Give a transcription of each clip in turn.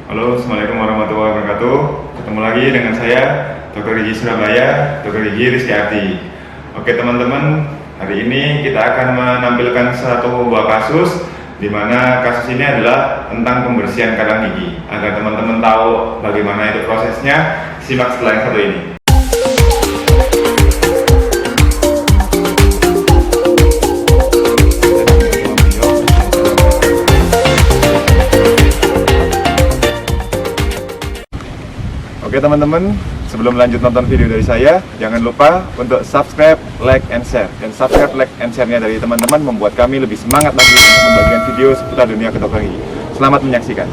Halo, Assalamualaikum warahmatullahi wabarakatuh. Ketemu lagi dengan saya, Dr. Gigi Surabaya, Dr. Gigi Rizky Ardi. Oke teman-teman, hari ini kita akan menampilkan satu buah kasus di mana kasus ini adalah tentang pembersihan karang gigi. Agar teman-teman tahu bagaimana itu prosesnya, simak setelah yang satu ini. Oke teman-teman, sebelum lanjut nonton video dari saya, jangan lupa untuk subscribe, like, and share. Dan subscribe, like, and share-nya dari teman-teman membuat kami lebih semangat lagi untuk membagikan video seputar dunia kedokteran gigi. Selamat menyaksikan.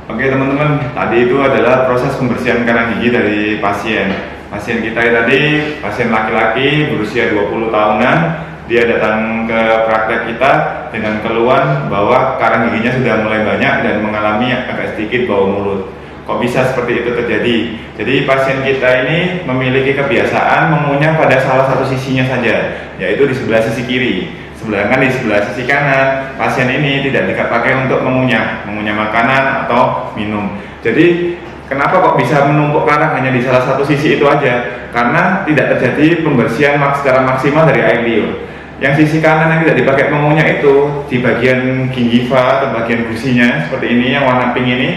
Oke teman-teman, tadi itu adalah proses pembersihan karang gigi dari pasien. Pasien kita tadi, pasien laki-laki berusia 20 tahunan. Dia datang ke praktek kita dengan keluhan bahwa karang giginya sudah mulai banyak dan mengalami agak sedikit bau mulut. Kok bisa seperti itu terjadi? Jadi pasien kita ini memiliki kebiasaan mengunyah pada salah satu sisinya saja, yaitu di sebelah sisi kiri. Sedangkan di sebelah sisi kanan, pasien ini tidak dipakai untuk mengunyah makanan atau minum. Jadi kenapa kok bisa menumpuk karang hanya di salah satu sisi itu aja? Karena tidak terjadi pembersihan secara maksimal dari air liur. Yang sisi kanan yang tidak dipakai mengunyah itu di bagian gingiva atau bagian gusinya seperti ini yang warna pink ini.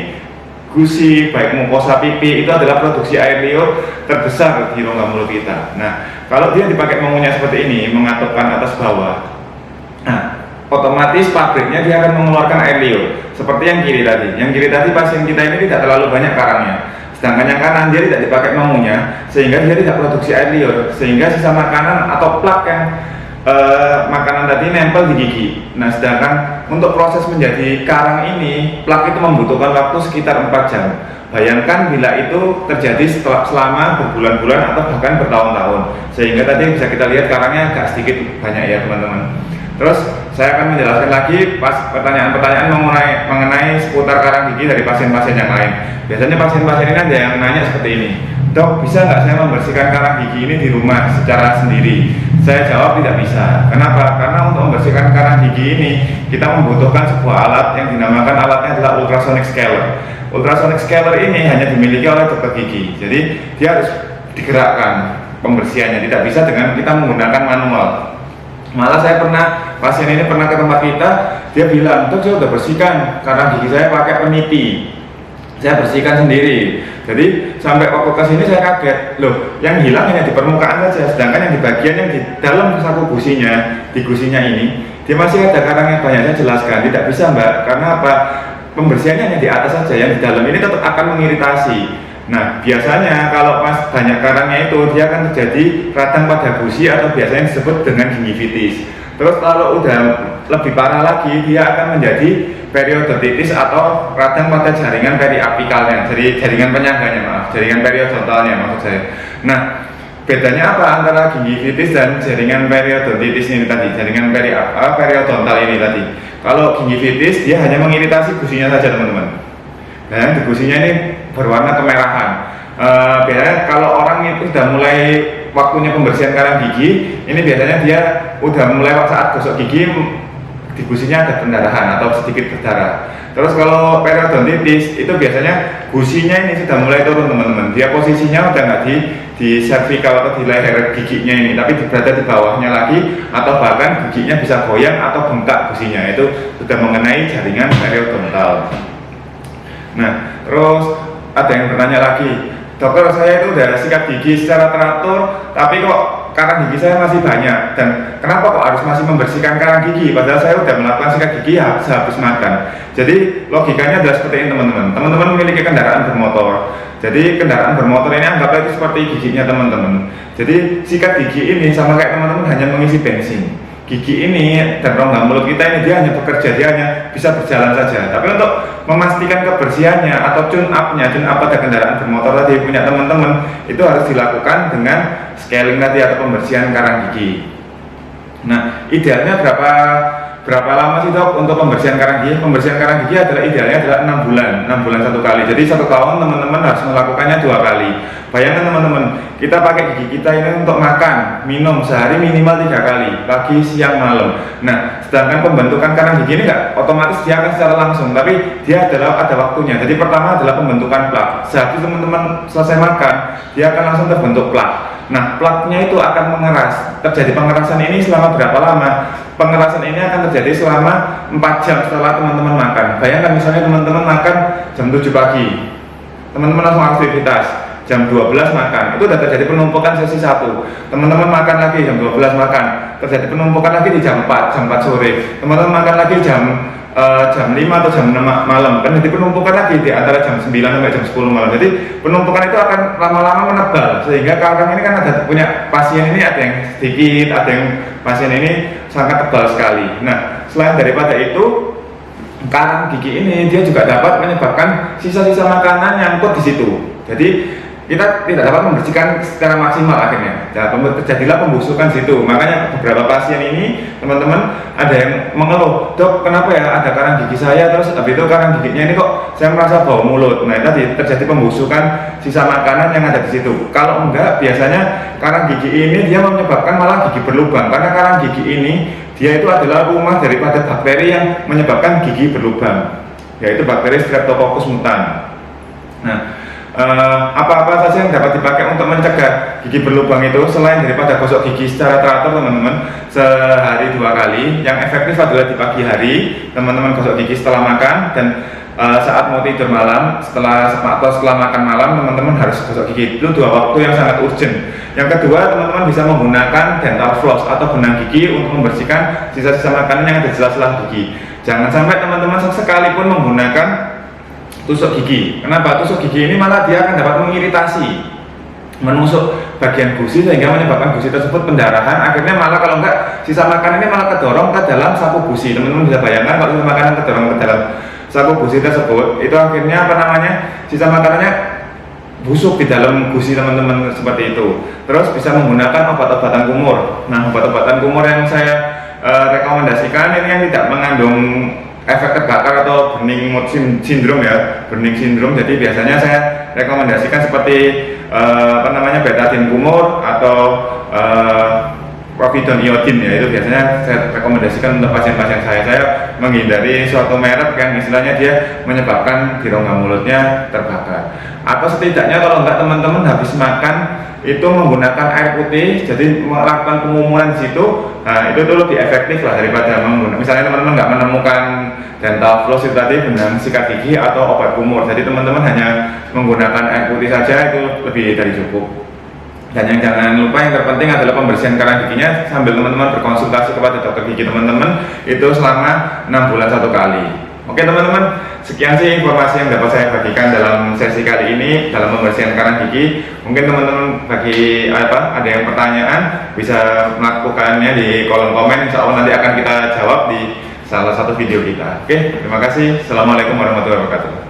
Gusi, baik mukosa pipi, itu adalah produksi air liur terbesar di rongga mulut kita. Nah, kalau dia dipakai mengunyah seperti ini, mengatupkan atas bawah, nah, otomatis pabriknya dia akan mengeluarkan air liur. Seperti yang kiri tadi. Yang kiri tadi pasien kita ini tidak terlalu banyak karangnya. Sedangkan yang kanan dia tidak dipakai mengunyah, sehingga dia tidak produksi air liur. Sehingga sisa makanan atau plak yang makanan tadi nempel di gigi. Nah, sedangkan untuk proses menjadi karang ini, plak itu membutuhkan waktu sekitar 4 jam. Bayangkan bila itu terjadi selama berbulan-bulan atau bahkan bertahun-tahun. Sehingga tadi bisa kita lihat karangnya agak sedikit banyak ya teman-teman. Terus saya akan menjelaskan lagi pertanyaan-pertanyaan mengenai seputar karang gigi dari pasien-pasien yang lain. Biasanya pasien-pasien ini ada yang nanya seperti ini, "Dok, bisa nggak saya membersihkan karang gigi ini di rumah secara sendiri?" Saya jawab tidak bisa. Kenapa? Karena untuk membersihkan karang gigi ini kita membutuhkan sebuah alat yang dinamakan alatnya adalah ultrasonic scaler. Ultrasonic scaler ini hanya dimiliki oleh dokter gigi. Jadi dia harus digerakkan pembersihannya, tidak bisa dengan kita menggunakan manual. Malah pasien ini pernah ke tempat kita, dia bilang, "Dok, saya udah bersihkan karang gigi saya pakai peniti. Saya bersihkan sendiri." Jadi sampai waktu ke sini saya kaget, loh, yang hilang hanya di permukaan saja, sedangkan yang di bagian yang di dalam saku gusinya, di gusinya ini, dia masih ada karang yang banyak. Saya jelaskan, tidak bisa Mbak, karena apa? Pembersihannya hanya di atas saja, yang di dalam ini tetap akan mengiritasi. Nah, biasanya kalau pas banyak karangnya itu dia akan terjadi radang pada gusi atau biasanya disebut dengan gingivitis. Terus kalau udah lebih parah lagi, dia akan menjadi periodontitis atau radang pada jaringan periapikalnya, jadi jaringan penyangganya, jaringan periodontalnya maksud saya. Nah, bedanya apa antara gingivitis dan jaringan periodontitis ini tadi, jaringan periodontal ini tadi? Kalau gingivitis dia hanya mengiritasi gusinya saja teman-teman. Nah, di gusinya ini berwarna kemerahan. Biasanya kalau orang itu sudah mulai waktunya pembersihan karang gigi, ini biasanya dia udah mulai saat gosok gigi di gusinya ada pendarahan atau sedikit berdarah. Terus kalau periodontitis itu biasanya gusinya ini sudah mulai turun teman-teman. Dia posisinya udah nggak di cervical atau di leher giginya ini, tapi berada di bawahnya lagi, atau bahkan giginya bisa goyang atau bengkak gusinya. Itu sudah mengenai jaringan periodontal. Nah, terus ada yang bertanya lagi, dokter saya itu udah sikat gigi secara teratur, tapi kok karang gigi saya masih banyak, dan kenapa kok harus masih membersihkan karang gigi padahal saya udah melakukan sikat gigi ya sehabis makan. Jadi logikanya adalah seperti ini teman-teman. Teman-teman memiliki kendaraan bermotor, jadi kendaraan bermotor ini anggaplah itu seperti giginya teman-teman. Jadi sikat gigi ini sama kayak teman-teman hanya mengisi bensin. Gigi ini dan rongga mulut kita ini dia hanya bekerja, dia hanya bisa berjalan saja. Tapi untuk memastikan kebersihannya atau tune up pada kendaraan bermotor tadi punya teman-teman, itu harus dilakukan dengan scaling tadi atau pembersihan karang gigi. Nah, idealnya berapa lama sih dok untuk pembersihan karang gigi? Pembersihan karang gigi idealnya adalah 6 bulan 1 kali. Jadi 1 tahun teman-teman harus melakukannya 2 kali. Bayangkan teman-teman, kita pakai gigi kita ini untuk makan, minum sehari minimal 3 kali, pagi, siang, malam. Nah, sedangkan pembentukan karang gigi ini nggak otomatis dia akan secara langsung, tapi dia adalah ada waktunya. Jadi pertama adalah pembentukan plak. Sehabis teman-teman selesai makan, dia akan langsung terbentuk plak. Nah, plaknya itu akan mengeras. Terjadi pengerasan ini selama berapa lama? Pengerasan ini akan terjadi selama 4 jam setelah teman-teman makan. Bayangkan misalnya teman-teman makan jam 7 pagi, teman-teman langsung aktivitas. Jam 12 makan, itu sudah terjadi penumpukan sesi 1. Teman-teman makan lagi jam 12 makan, terjadi penumpukan lagi di jam 4 sore. Teman-teman makan lagi jam 5 atau jam 6 malam, kan jadi penumpukan lagi di antara jam 9 sampai jam 10 malam. Jadi penumpukan itu akan lama-lama menebal, sehingga karang ini kan ada punya pasien ini ada yang sedikit, ada yang pasien ini sangat tebal sekali. Nah, selain daripada itu, karang gigi ini dia juga dapat menyebabkan sisa-sisa makanan nyangkut di situ. Jadi kita tidak dapat membersihkan secara maksimal akhirnya. Terjadilah pembusukan situ. Makanya beberapa pasien ini teman-teman ada yang mengeluh, dok kenapa ya ada karang gigi saya terus habis itu karang giginya ini kok saya merasa bau mulut. Nah, tadi terjadi pembusukan sisa makanan yang ada di situ. Kalau enggak, biasanya karang gigi ini dia menyebabkan malah gigi berlubang, karena karang gigi ini dia itu adalah rumah daripada bakteri yang menyebabkan gigi berlubang, yaitu bakteri Streptococcus mutan. Nah, apa-apa saja yang dapat dipakai untuk mencegah gigi berlubang itu selain daripada gosok gigi secara teratur teman-teman sehari 2 kali. Yang efektif adalah di pagi hari teman-teman gosok gigi setelah makan, dan saat mau tidur malam setelah makan malam teman-teman harus gosok gigi. Itu 2 waktu yang sangat urgent. Yang kedua, teman-teman bisa menggunakan dental floss atau benang gigi untuk membersihkan sisa-sisa makanan yang ada di sela-sela gigi. Jangan sampai teman-teman sekalipun menggunakan tusuk gigi. Kenapa? Tusuk gigi ini malah dia akan dapat mengiritasi, menusuk bagian gusi sehingga menyebabkan gusi tersebut pendarahan. Akhirnya malah kalau enggak sisa makanan ini malah kedorong ke dalam saku gusi. Teman-teman bisa bayangkan kalau sisa makanan kedorong ke dalam saku gusi tersebut, itu akhirnya sisa makanannya busuk di dalam gusi teman-teman seperti itu. Terus bisa menggunakan obat-obatan kumur. Nah, obat-obatan kumur yang saya rekomendasikan ini yang tidak mengandung efek terbakar atau burning mood syndrome ya, burning syndrome. Jadi biasanya saya rekomendasikan seperti betadine kumur atau Providon iodine ya, itu biasanya saya rekomendasikan untuk pasien-pasien saya. Saya menghindari suatu merek yang istilahnya dia menyebabkan di rongga mulutnya terbakar. Atau setidaknya kalau enggak teman-teman habis makan itu menggunakan air putih, jadi melakukan pengumuman di situ. Nah, itu tuh lebih efektif lah daripada menggunakan. Misalnya teman-teman nggak menemukan dental floss itu tadi, benang sikat gigi atau obat kumur, jadi teman-teman hanya menggunakan air putih saja, itu lebih dari cukup. Dan yang jangan lupa yang terpenting adalah pembersihan karang giginya sambil teman-teman berkonsultasi kepada dokter gigi teman-teman itu selama 6 bulan 1 kali. Oke teman-teman, sekian sih informasi yang dapat saya bagikan dalam sesi kali ini dalam membersihkan karang gigi. Mungkin teman-teman bagi ada yang pertanyaan bisa melakukannya di kolom komen. Insya Allah nanti akan kita jawab di salah satu video kita. Oke, terima kasih. Assalamualaikum warahmatullahi wabarakatuh.